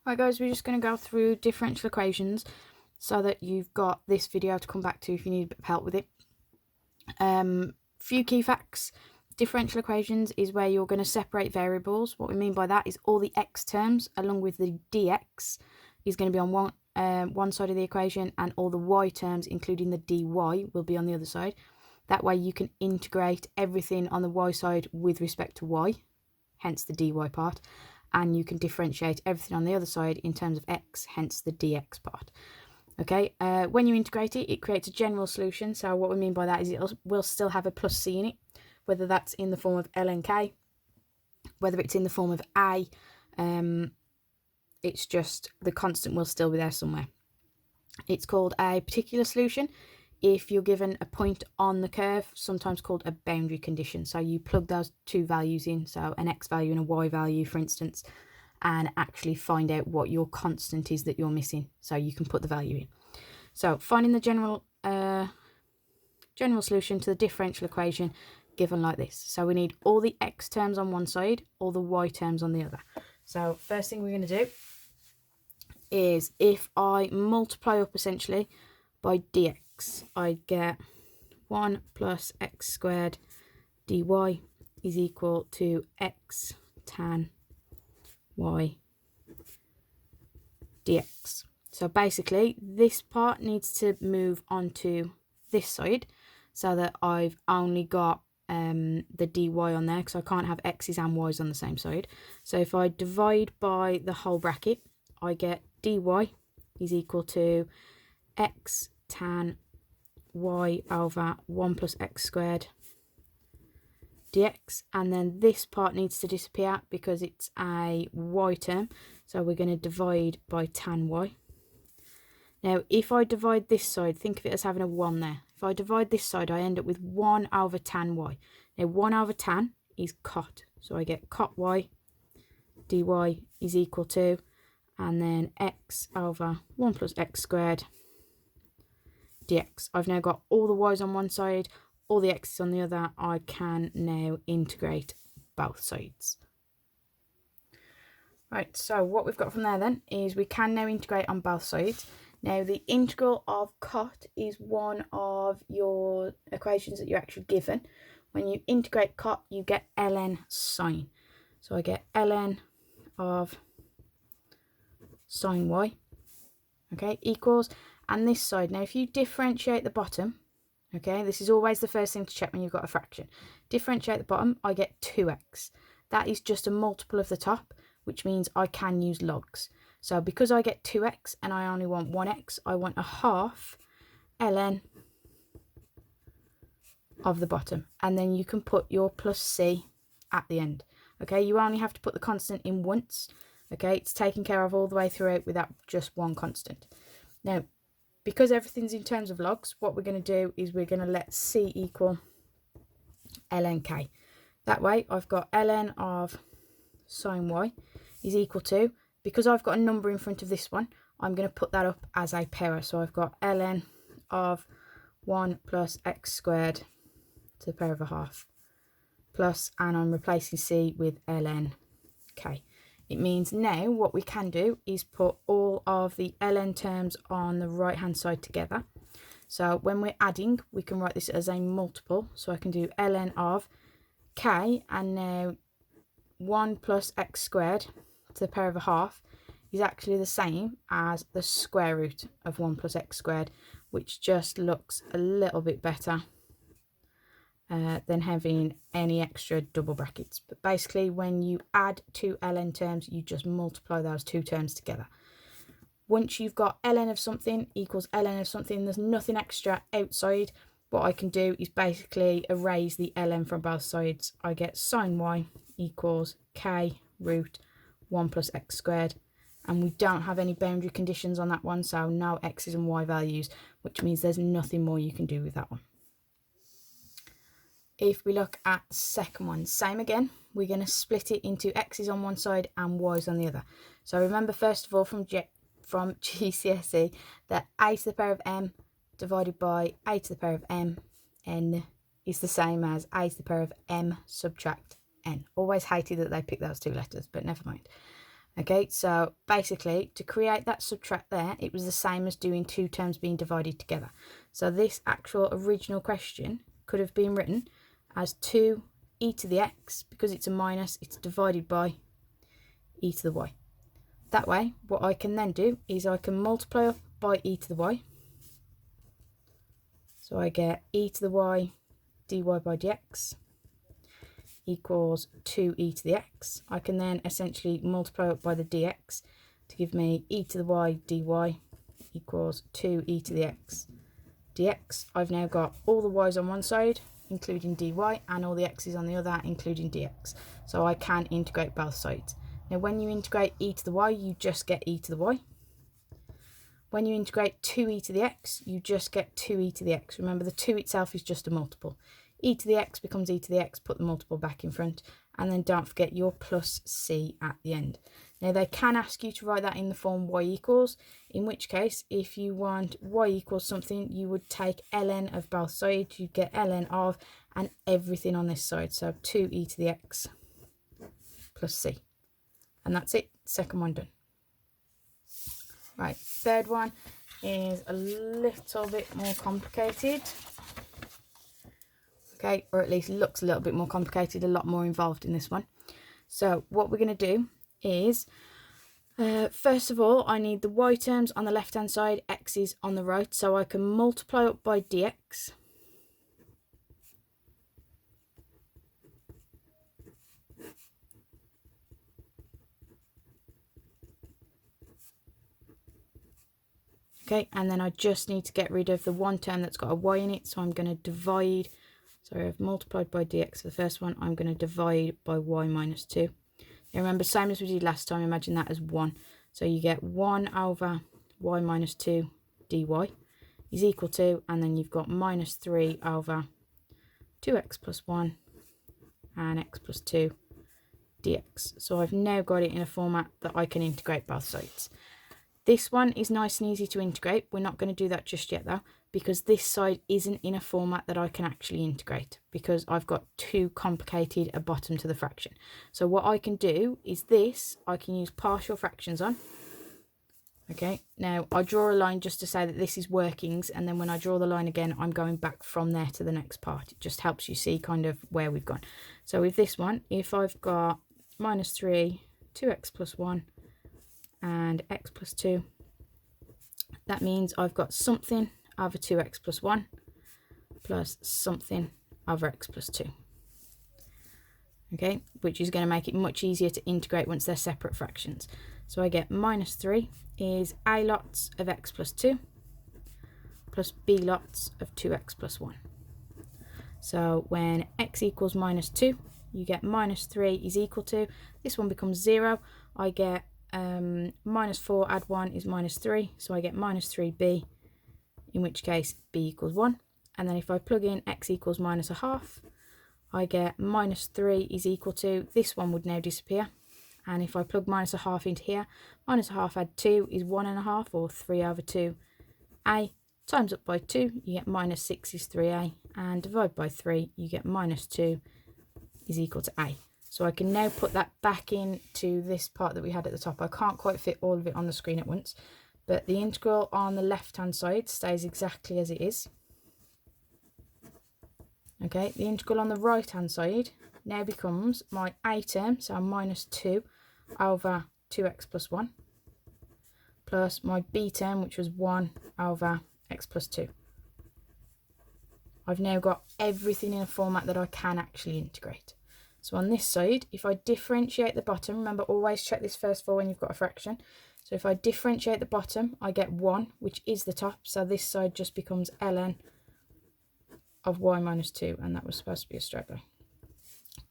Right guys, we're just going to go through differential equations so that you've got this video to come back to if you need a bit of help with it. Few key facts. Differential equations is where you're going to separate variables. What we mean by that is all the x terms along with the dx is going to be on one side of the equation, and all the y terms including the dy will be on the other side. That way you can integrate everything on the y side with respect to y, hence the dy part, and you can differentiate everything on the other side in terms of x, hence the dx part. Okay, when you integrate it, it creates a general solution. So what we mean by that is it will still have a plus c in it, whether that's in the form of ln k, whether it's in the form of a, it's just the constant will still be there somewhere. It's called a particular solution if you're given a point on the curve, sometimes called a boundary condition. So you plug those two values in, so an x value and a y value, for instance, and actually find out what your constant is that you're missing, so you can put the value in. So finding the general solution to the differential equation given like this. So we need all the x terms on one side, all the y terms on the other. So first thing we're going to do is, if I multiply up essentially by dx, I get 1 plus x squared dy is equal to x tan y dx. So basically this part needs to move onto this side so that I've only got the dy on there, because I can't have x's and y's on the same side. So if I divide by the whole bracket, I get dy is equal to x tan y over 1 plus x squared dx, and then this part needs to disappear because it's a y term, so we're going to divide by tan y. Now if I divide this side, think of it as having a 1 there. If I divide this side, I end up with 1 over tan y. Now 1 over tan is cot, so I get cot y dy is equal to, and then x over 1 plus x squared dx. I've now got all the y's on one side, all the x's on the other. I can now integrate both sides. Right, so what we've got from there then is we can now integrate on both sides. Now the integral of cot is one of your equations that you're actually given. When you integrate cot, you get ln sine. So I get ln of sine y, okay, equals, and this side, now if you differentiate the bottom, okay, this is always the first thing to check when you've got a fraction. Differentiate the bottom, I get 2x. That is just a multiple of the top, which means I can use logs. So because I get 2x and I only want 1x, I want a half ln of the bottom, and then you can put your plus c at the end. Okay, you only have to put the constant in once. Okay, it's taken care of all the way throughout without just one constant. Now, because everything's in terms of logs, what we're going to do is we're going to let c equal ln k. That way I've got ln of sine y is equal to, because I've got a number in front of this one, I'm going to put that up as a power. So I've got ln of 1 plus x squared to the power of a half plus, and I'm replacing c with ln k. It means now what we can do is put all of the ln terms on the right hand side together. So when we're adding, we can write this as a multiple. So I can do ln of k, and now 1 plus x squared to the power of a half is actually the same as the square root of 1 plus x squared, which just looks a little bit better than having any extra double brackets. But basically when you add two ln terms, you just multiply those two terms together. Once you've got ln of something equals ln of something, there's nothing extra outside. What I can do is basically erase the ln from both sides. I get sine y equals k root 1 plus x squared, and we don't have any boundary conditions on that one, so no x's and y values, which means there's nothing more you can do with that one. If we look at the second one, same again, we're going to split it into x's on one side and y's on the other. So remember first of all from GCSE that a to the power of m divided by a to the power of m n is the same as a to the power of m subtract n. Always hated that they picked those two letters, but never mind. Okay, so basically to create that subtract there, it was the same as doing two terms being divided together. So this actual original question could have been written as 2e to the x, because it's a minus, it's divided by e to the y. That way, what I can then do is I can multiply up by e to the y. So I get e to the y dy by dx equals 2e to the x. I can then essentially multiply up by the dx to give me e to the y dy equals 2e to the x dx. I've now got all the y's on one side, including dy, and all the x's on the other, including dx. So I can integrate both sides. Now when you integrate e to the y, you just get e to the y. When you integrate 2e to the x, you just get 2e to the x. Remember, the 2 itself is just a multiple. E to the x becomes e to the x, put the multiple back in front, and then don't forget your plus c at the end. Now, they can ask you to write that in the form y equals, in which case, if you want y equals something, you would take ln of both sides. You'd get ln of and everything on this side. So 2e to the x plus c. And that's it. Second one done. Right, third one is a little bit more complicated. Okay, or at least looks a little bit more complicated, a lot more involved in this one. So what we're going to do is, first of all, I need the y terms on the left-hand side, x's on the right, so I can multiply up by dx. Okay, and then I just need to get rid of the one term that's got a y in it, so I'm going to divide. So I've multiplied by dx for the first one. I'm going to divide by y minus 2. Now remember, same as we did last time, imagine that as 1. So you get 1 over y minus 2 dy is equal to, and then you've got minus 3 over 2x plus 1 and x plus 2 dx. So I've now got it in a format that I can integrate both sides. This one is nice and easy to integrate. We're not going to do that just yet though, because this side isn't in a format that I can actually integrate, because I've got too complicated a bottom to the fraction. So what I can do is this, I can use partial fractions on. Okay, now I draw a line just to say that this is workings, and then when I draw the line again, I'm going back from there to the next part. It just helps you see kind of where we've gone. So with this one, if I've got minus 3, 2x plus 1, and x plus 2, that means I've got something over 2x plus 1 plus something over x plus 2. Okay, which is going to make it much easier to integrate once they're separate fractions. So I get minus 3 is a lots of x plus 2 plus b lots of 2x plus 1. So when x equals minus 2, you get minus 3 is equal to, this one becomes 0. I get minus 4 add 1 is minus 3, so I get minus 3b, in which case b equals 1. And then if I plug in x equals minus a half, I get minus 3 is equal to, this one would now disappear. And if I plug minus a half into here, minus a half add 2 is 1.5, or 3 over 2a, times up by 2, you get minus 6 is 3a, and divide by 3, you get minus 2 is equal to a. So I can now put that back into this part that we had at the top. I can't quite fit all of it on the screen at once, but the integral on the left-hand side stays exactly as it is. Okay, the integral on the right-hand side now becomes my a term, so minus 2 over 2x plus 1, plus my b term, which was 1 over x plus 2. I've now got everything in a format that I can actually integrate. So on this side, if I differentiate the bottom, remember always check this first for when you've got a fraction. So if I differentiate the bottom, I get 1, which is the top. So this side just becomes ln of y minus 2, and that was supposed to be a straight line.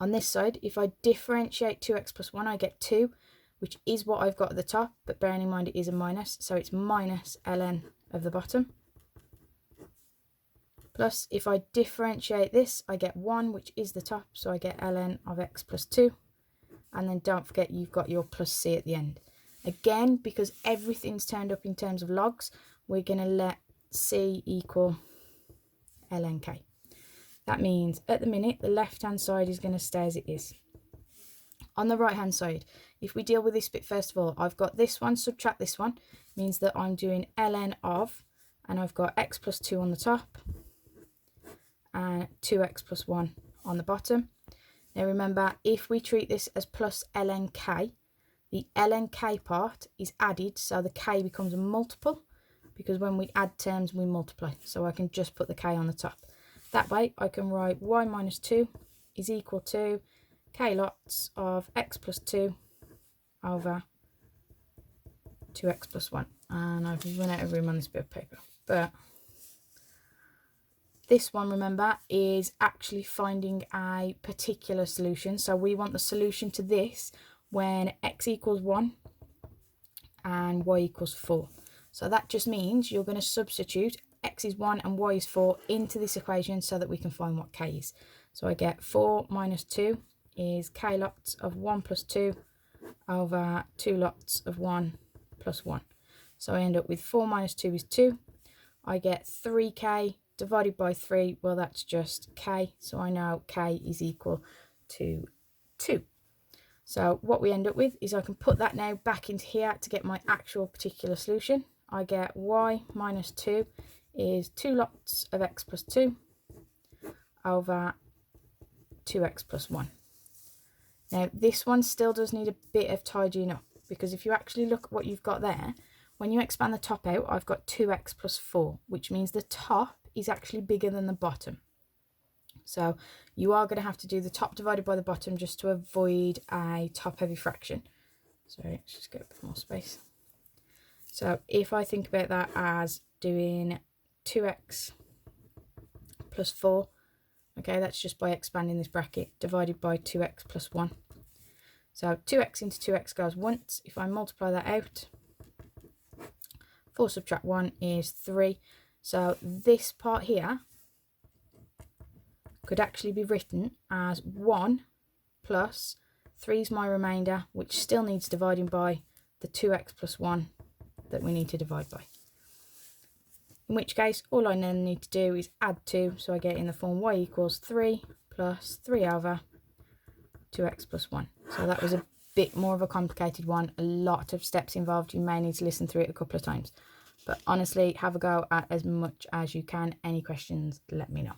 On this side, if I differentiate 2x plus 1, I get 2, which is what I've got at the top, but bearing in mind it is a minus, so it's minus ln of the bottom. Plus, if I differentiate this, I get 1, which is the top, so I get ln of x plus 2. And then don't forget you've got your plus c at the end. Again, because everything's turned up in terms of logs, we're going to let c equal ln k. That means at the minute, the left-hand side is going to stay as it is. on the right hand side, if we deal with this bit first of all, I've got this one, subtract this one, means that I'm doing ln of, and I've got x plus 2 on the top and 2x plus 1 on the bottom. Now remember, if we treat this as plus ln k, the ln k part is added, so the k becomes a multiple, because when we add terms we multiply, so I can just put the k on the top. That way I can write y minus 2 is equal to k lots of x plus 2 over 2x plus 1. And I've run out of room on this bit of paper, but this one, remember, is actually finding a particular solution. So we want the solution to this when x equals 1 and y equals 4. So that just means you're going to substitute x is 1 and y is 4 into this equation so that we can find what k is. So I get 4 minus 2 is k lots of 1 plus 2 over 2 lots of 1 plus 1. So I end up with 4 minus 2 is 2. I get 3k divided by 3. Well, that's just k. So I know k is equal to 2. So what we end up with is I can put that now back into here to get my actual particular solution. I get y minus 2 is 2 lots of x plus 2 over 2x plus 1. Now this one still does need a bit of tidying up, because if you actually look at what you've got there, when you expand the top out, I've got 2x plus 4, which means the top is actually bigger than the bottom. So you are going to have to do the top divided by the bottom just to avoid a top heavy fraction. So let's just get a bit more space. So if I think about that as doing 2x plus 4, okay, that's just by expanding this bracket, divided by 2x plus 1. So 2x into 2x goes once. If I multiply that out, 4 subtract 1 is 3. So this part here could actually be written as 1 plus 3 is my remainder, which still needs dividing by the 2x plus 1 that we need to divide by. In which case, all I then need to do is add 2, so I get in the form y equals 3 plus 3 over 2x plus 1. So that was a bit more of a complicated one, a lot of steps involved. You may need to listen through it a couple of times. But honestly, have a go at as much as you can. Any questions, let me know.